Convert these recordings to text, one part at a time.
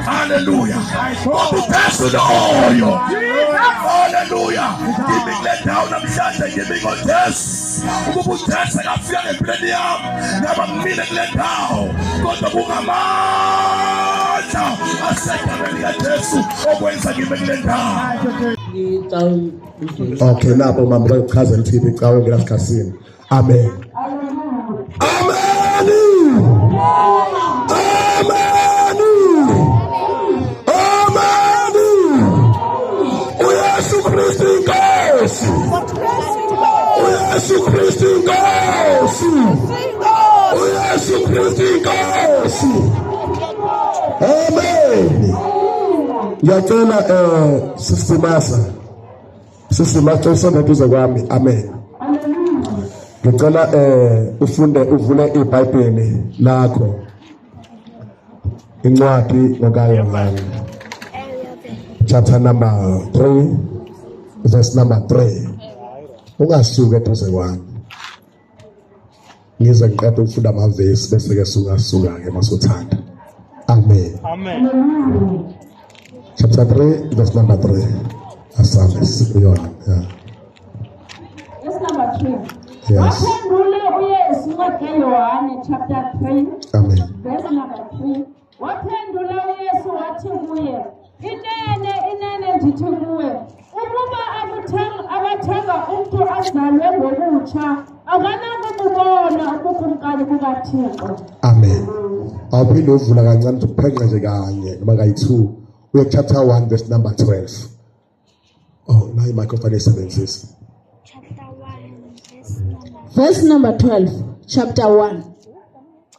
Hallelujah. Test to the oil. Hallelujah. Giving let down and shut giving on test. Who test and I feel the premium. Never meaning let down. But the woman. I said, I test. Always giving let down. Okay, now my brother cousin TV going to Cassin. Amen. Amen. Amen. Amen. We are so Christian girls. We are so Christian girls. We are so Christian girls. Amen. Yatena Sister Masa. Sister Masa sonatuza kwami. Amen. Ngicela uvule iBhayibheli lakho. Incwadi kaYohane. Chapter number 3, verse number 3. Ungasuka eduze kwami. Ngize ngiqede ukufunda amavesi bese ke suka ke masothanda. Amen. Amen. Chapter 3, verse number 3. Asame siyona. Yeah. Verse number 3. Yes. Chapter 3. Amen. Verse number 3. Waphendula uYesu wathi kuye, inene ndithi kuwe, ukuba abathenga umuntu azalwe ngokutsha akanakubona ubukumkani bukaThixo. Amen. Awuphinde uvula kancane uphenqa nje kanye noma kayi2 uye chapter 1 verse number 12. Oh, now your microphone is sebenzisa. Verse number 12. Chapter 1.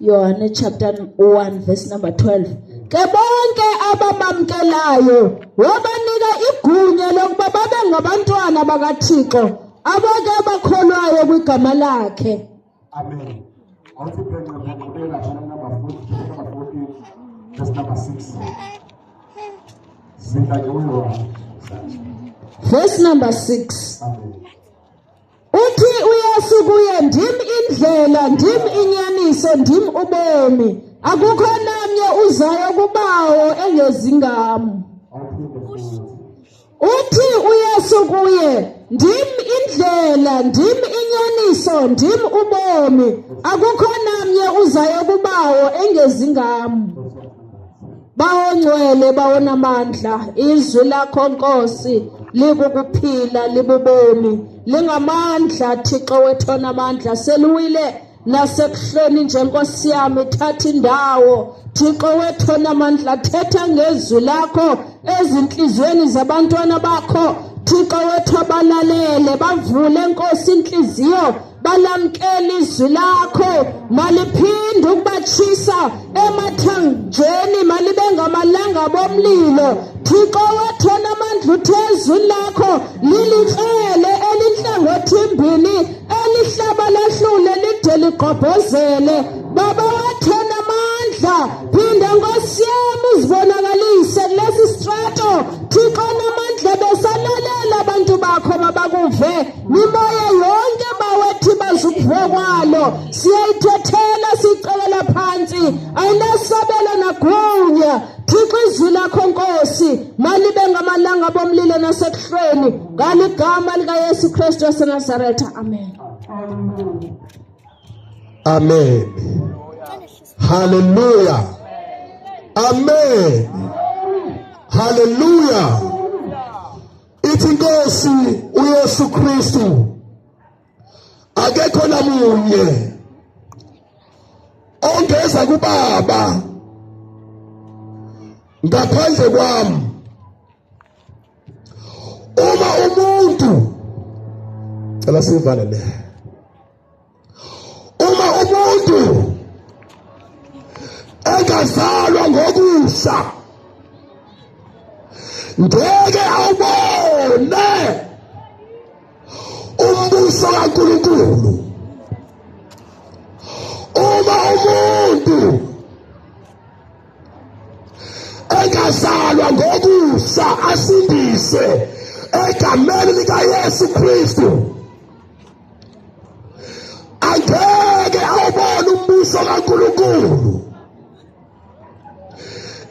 Yohane chapter 1 verse number 12. Ke bonke abamamkelayo wabanika igunya lokuba babe ngabantwana bakaThixo abake abakholwayo kwigama lakhe. Amen. Awuthi phenqa number 14 verse number 6. Verse number 6. Amen. Uthi uYesu kuye, ndim indlela, ndim inyaniso, ndim ubomi. Akukho namnye uzayo kubawo engezingam. Uthi uYesu kuye, ndim indlela, ndim inyaniso, ndim ubomi. Akukho namnye uzayo kubawo engezingam. Bawongcwele bawonamandla, izwi lakho Nkosi likukuphila libubomi. Lingamandla Thixo wethu onamandla, seluwile nasekuhlweni nje Nkosi yami, thatha indawo Thixo wethu onamandla, thetha ngezwi lakho ezinhlizweni zabantwana bakho Thixo wethu, abalalele bavule Nkosi inhliziyo, balamkela izwi lakho, maliphinde ukubachisa emathanjeni, malibe ngamalanga bomlilo Thixo wethu onamandla, uthezwi lakho lilikrele elihlangothini elihlaba lahlule lide ligqobhozele. Baba wethu onamandla, phinda Nkosi yami uzibonakalise kulesi strato Thixo onamandla, besalalela abantu bakho babakuve, mimoya yonke bawethi bazukuvokwalo siyayithethela sicekela phansi, ayinasabela nagunya Thixo izwi lakho Nkosi malibe ngamalanga bomlilo nasekuhlweni, ngaligama likaYesu Kristu waseNazaretha. Amen. Amen. Hallelujah. Amen. Hallelujah. Ithi Nkosi uYesu Kristu akekho namunye ongeza kuBaba ngaphandle kwami. Uma umuntu cela sivale le. Uma umuntu engazalwa ngokusha ngeke awubone umbuso kaNkulunkulu. Uma umuntu engazalwa ngokusha asindise egameni likaYesu Kristu, angeke awubone umbuso kaNkulunkulu.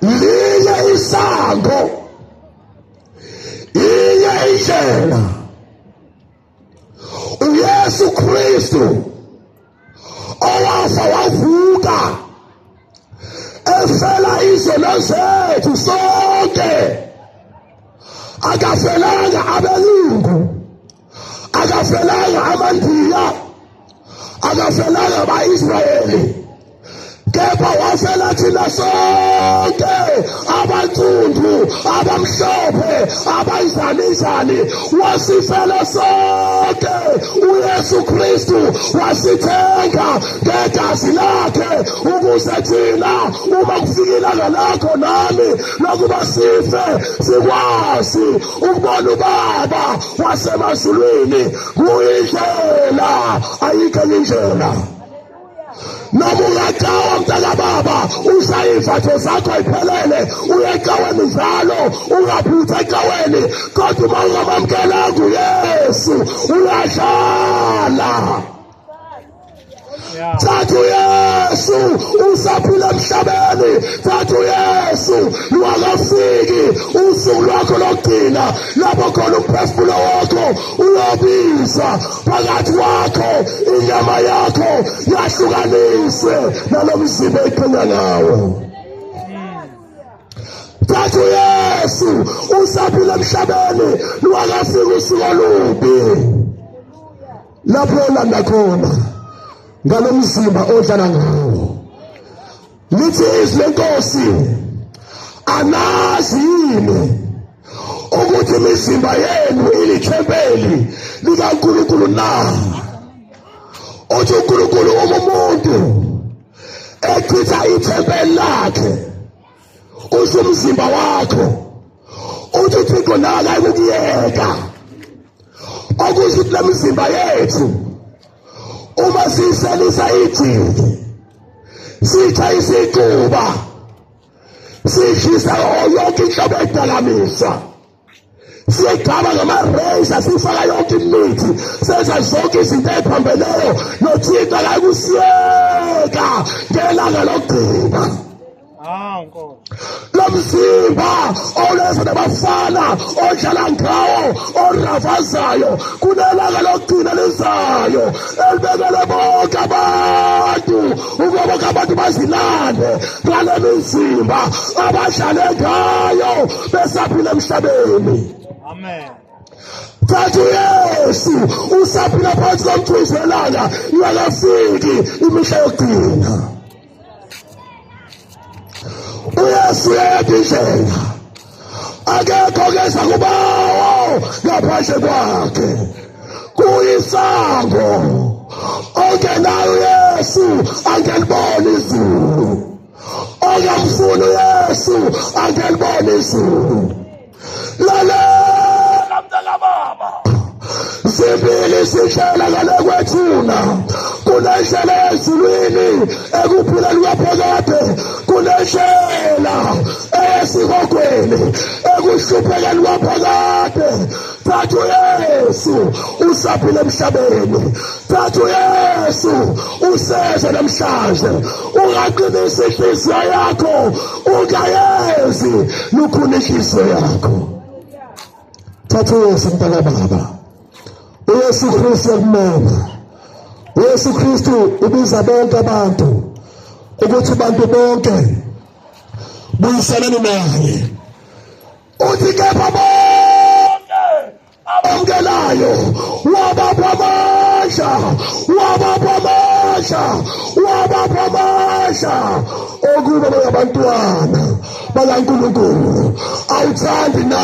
Liye isango iye indlela uYesu Kristu owafa wavuka efela izono zethu sonke akafelanga abelungu akafelanga amandiya akafelanga abaIsrayeli kepha wafela thina sonke abansundu abamhlophe abayizalizali wasifela sonke uYesu Kristu wasithenga ngegazi lakhe ukuze thina uma kufika ilanga lakho nami lokuba sife sikwazi ukubona ubaba wasemazulwini kuyindlela ayikho indlela noma ungaqawa mntaka baba usayimfatho zakho ayiphelele uye ecaweni njalo ungaphutha ecaweni kodwa uma ungamamkelanga uYesu uyadlala thatha uYesu usaphila emhlabeni thatha uYesu lwakafiki usuku lwakho lokugcina lapho khona umphefumulo wakho uyobiza phakathi kwakho inyama yakho yahlukaniswe nalomzimba eqhenya ngawo thatha uYesu usaphila emhlabeni lwakafika usuku olubi lapho olanda khona ngalomzimba odlala ngawo lithi izwi lenkosi anazi yini ukuthi imizimba yenu ilithempeli likaNkulunkulu na uthi uNkulunkulu umuntu echitha ithempeli lakhe usho umzimba wakho uthi uThixo naye akuyeka okusho ukuthi lemizimba yethu uma siselisa ijiki sitha isiquba sishisa yonke inhlobo edakamizwa siyegaba ngama-razor sifaka yonke imithi senza zonke izinto ey'phambeleyo noThixo akakusiyeka ngelanga lokugcina lomzimba oleza nabafana odlala ngawo oravazayo kunelanga lokugcina lizayo elibekele bonke abantu ukuba bonke abantu bazilande ngale mizimba abadlale ngayo besaphila emhlabeni. Amen. Thatha uYesu usaphila phansi komthunzi welanga ingakafiki imihla yokugcina. uYesu yedwa indlela akekho keza kubawo ngaphandle kwakhe kuyisango ongenayo uYesu angelibona izulu ongamfuna uYesu angelibona izulu lalela mntaka baba zimbili sihlela ngale kwethuna kunendlela ezulwini ekuphileni kwaphakade kunendlela esihogweni ekuhluphekeni kwaphakade. Thatha uYesu usaphile emhlabeni thatha uYesu useze namhlanje ungaqinisa inhliziyo yakho ungayezi lukhuna inhliziyo yakho. Thatha uYesu mntaka baba uYesu Kristu yakumema uYesu Kristu ubiza bonke abantu ukuthi abantu bonke buyiselane naye uthi kepha bonke abamkelayo wabapha amandla okuba ngabantwana bakaNkulunkulu. Awuthandi na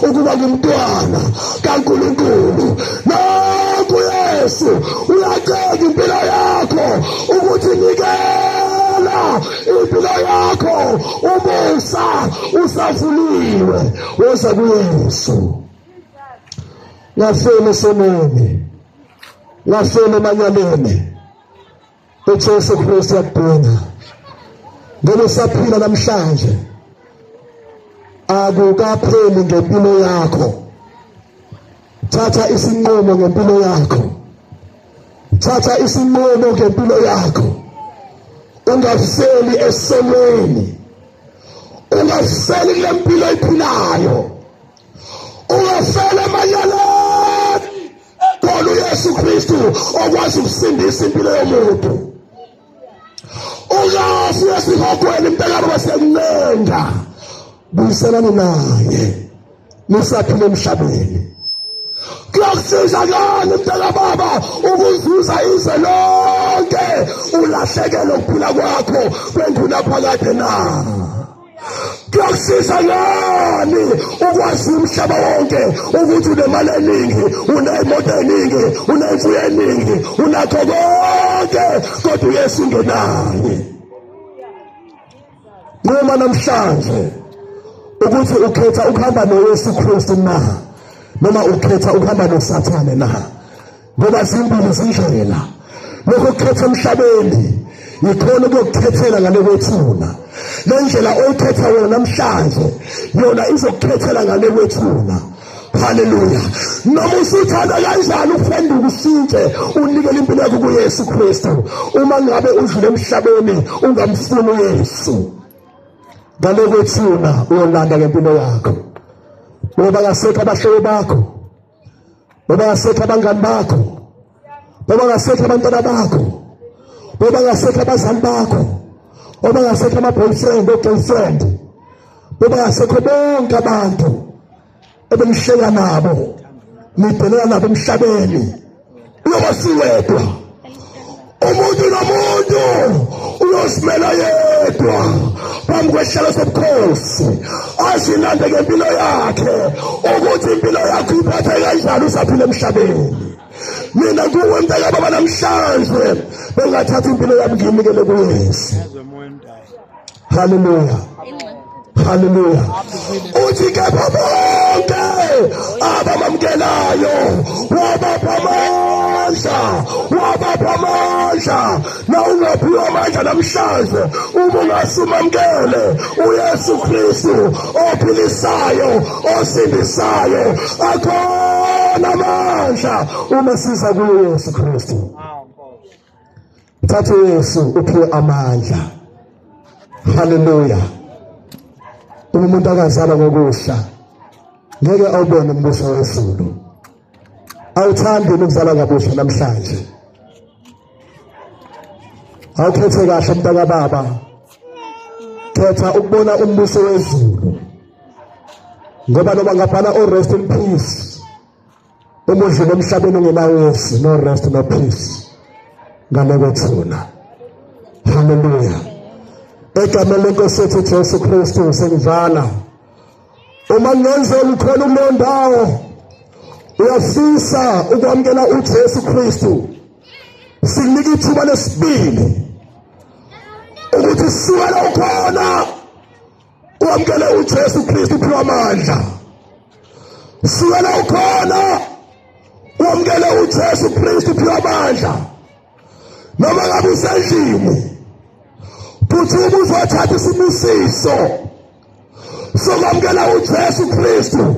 ukuba ngumntwana kaNkulunkulu? Nanku uYesu uyacela impilo yakho ukuthi nikela impilo yakho umusa usavuliwe woza kuYesu. Ngafela sononi ngafela emanyaleni uJesu Kristu yakudinga ngoba usaphila namhlanje akukapheli ngempilo yakho. Thatha isinqumo ngempilo yakho thatha isinqumo ngempilo yakho ungafeli esonweni ungafeli kule mpilo ephilayo, ungafeli emanyaleni ekhona uYesu Kristu okwazi ukusindisa impilo yomuntu. Ungafi esihogweni mntakabo basekuncenga, buyiselane naye nisaphile emhlabeni. Kuyakusiza ngani mntakababa ukuzuza izwe lonke ulahlekele ukuphila kwakho kwenduna phakade na? Kuyakusiza ngani ukwazi umhlaba wonke ukuthi unemali eningi, uneyimoto eningi, unemfuyo eningi, unakho konke kodwa uYesu ungenaye? Noma namhlanje ukuthi ukhetha ukuhamba noYesu Kristu na, noma ukhetha ukuhamba noSathane na, ngoba zimbili zindlela. Lokho ukhetha emhlabeni yikhona ukukhethela ngale kwethuna. Le ndlela oyikhetha wena namhlanje yona izokukhethela ngale kwethuna. Haleluya. Noma usuthanda kanjani ukufenduka ushintshe unikele impilo yakho kuYesu Kristu, uma ngabe udlule emhlabeni ungamfuni uYesu, ngale kwethuna uyolanda ngempilo yakho. Ngoba ngasekho abahlobo bakho, ngoba ngasekho abangani bakho, ngoba ngasekho abantwana bakho, ngoba ngasekho abazali bakho, ngoba ngasekho ama-boyfriend o-girlfriend, ngoba ngasekho bonke abantu ebenihleka nabo nibhelela nabo emhlabeni. Uyoba siwedwa, umuntu nomuntu uyosimela yedwa phambi kwesihlalo sobukhosi, azilande ngempilo yakhe ukuthi impilo yakho iphathe kanjani usaphila emhlabeni. Mina kuwe mntakababa namhlanje bengathatha impilo yami ngiyinikele kuYesu. Haleluya. Haleluya. Uthi kepha bonke abamamkelayo wabapha amandla, na ungaphiwa amandla namhlanje uma ungasumamkele uYesu Kristu ophilisayo, osindisayo, akhona amandla uma siza kuYesu Kristu. Thatha uYesu uphiwe amandla. Haleluya. Umuntu akazalwa ngokusha ngeke awubone umbuso wezulu. Awuthandi ukuzalwa kabusha namhlanje. Awukhethe kahle mntakababa, khetha ukubona umbuso wezulu, ngoba noma ngabhala o rest in peace, umudlule emhlabeni ungenawo Yesu, no rest no peace ngale kwethuna. Haleluya. Egameni lenkosi yethu Jesu Kristu sengivala, uma ngenzela ukhona kuleyo ndawo uyafisa ukwamukela uJesu Kristu, sinika ithuba lesibili ukuthi sukela ukhona ukwamukele uJesu Kristu uphiwe amandla. Sukela ukhona ukwamukele uJesu Kristu uphiwe amandla. Noma ngabe usendlini futhi ubuzothatha isibusiso sokwamukela uJesu Kristu,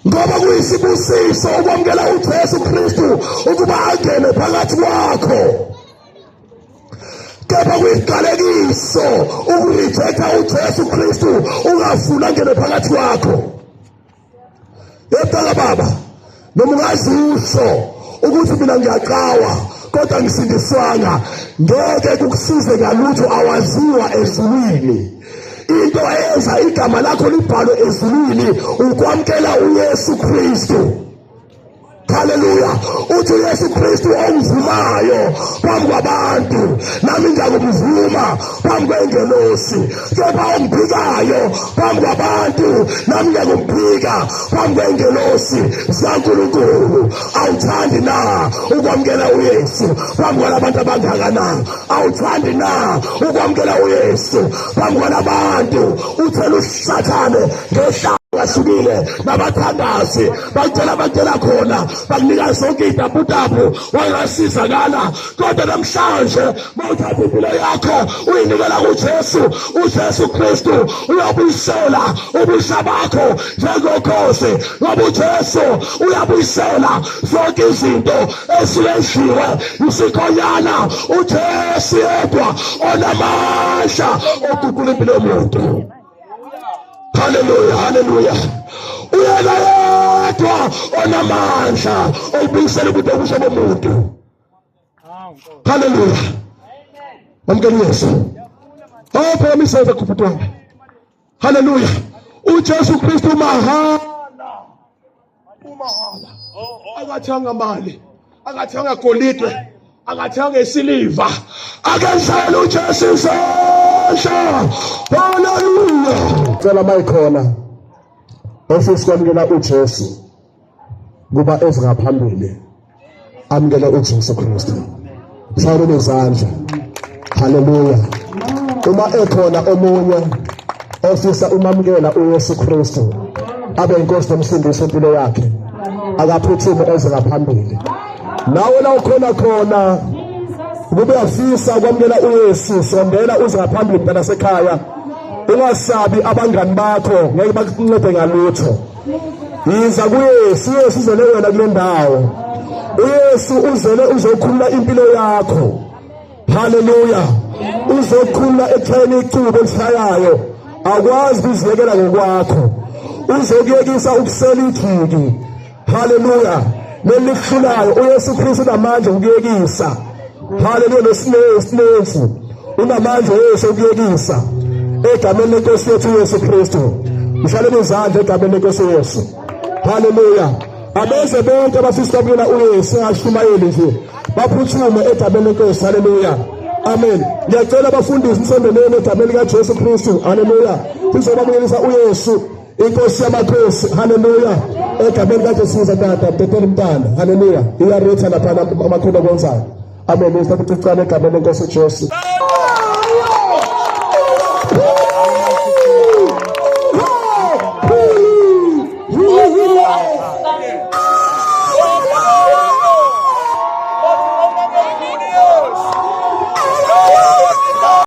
ngoba kuyisibusiso ukwamukela uJesu Kristu ukuba angene phakathi kwakho. Kepha kuyisiqalekiso ukurejecta uJesu Kristu ungafuna angene phakathi kwakho. Yedwa baba, noma ungazi usho ukuthi mina ngiyaqawa kodwa ngisindiswanga, ngeke kukusize ngalutho awaziwa ezulwini. Into eyenza igama lakho libhalwe ezulwini ukwamukela uYesu Kristu. Haleluya. Uthi uYesu Kristu omvumayo phambi kwabantu, nami ngiyakumvuma phambi kwengelosi. Kepha omphikayo phambi kwabantu, nami ngiyakumphika phambi kwengelosi zikaNkulunkulu. Awuthandi na ukwamukela uYesu phambi kwalabantu abangaka na? Awuthandi na ukwamukela uYesu phambi kwalabantu? Uthela uSathane ngehla bahlukile nabathandazi batshela khona, bakunika zonke itaputapu wangasizakala. Kodwa namhlanje mawuthatha impilo yakho uyinikela kuJesu, uJesu Kristu uyabuyisela ubusa bakho njengokhosi, ngoba uJesu uyabuyisela zonke izinto ezilenziwe isikhonyana. uJesu yedwa onamandla okukhula impilo yomuntu. Haleluya, haleluya. Uyena yedwa onamandla okubuyisela ubude obusha bomuntu. Haleluya. Amkeni Yesu. Phela iseve kuphatwana. Haleluya. uJesu Kristu mahala. Umahala. Akathanga mali, akathanga golide, akathanga isiliva, akenzela uJesu sasha. Haleluya. Cela mayikhona ofisikwamukela uJesu kuba ezingaphambili amukela uJesu Kristu. Shayela nezandla. Haleluya. Uma ekhona omunye ofisa umamukela uYesu Kristu abe inkosi nomsindisi empilo yakhe, akaphuthume ezingaphambili. Nawe la ukhona khona kube afisa ukwamukela uYesu, sondela uzingaphambili mntana sekhaya. Ungasabi abangani bakho ngeke bakuncede ngalutho. Yiza kuYesu, uYesu uzele wena kule ndawo. uYesu uzele uzokhulula impilo yakho. Haleluya. Uzokhulula ekhayeni icubo elishayayo, akwazi ukuziyekela ngokwakho. Uzokuyekisa ukusela ithiki. Haleluya. Nelihlulayo uYesu Kristu unamandla ukuyekisa. Haleluya. Nosinesi unamandla uYesu ukuyekisa. Egameni lenkosi yethu uYesu Kristu. Mhlale nezandla egameni lenkosi Yesu. Haleluya. Abeze bonke abafisa ukwamukela uYesu ashumayeli nje baphuthume egameni lenkosi. Haleluya. Amen. Ngiyacela abafundisi nisondelene egameni likaJesu Kristu. Haleluya. Sizobamukelisa uYesu inkosi yamakhosi. Haleluya. Egameni likaJesu Tata Tetele Mntana. Haleluya. Iyaretha lapha amakhulu akwenzayo. Amen. Isithathe egameni lenkosi uJesu.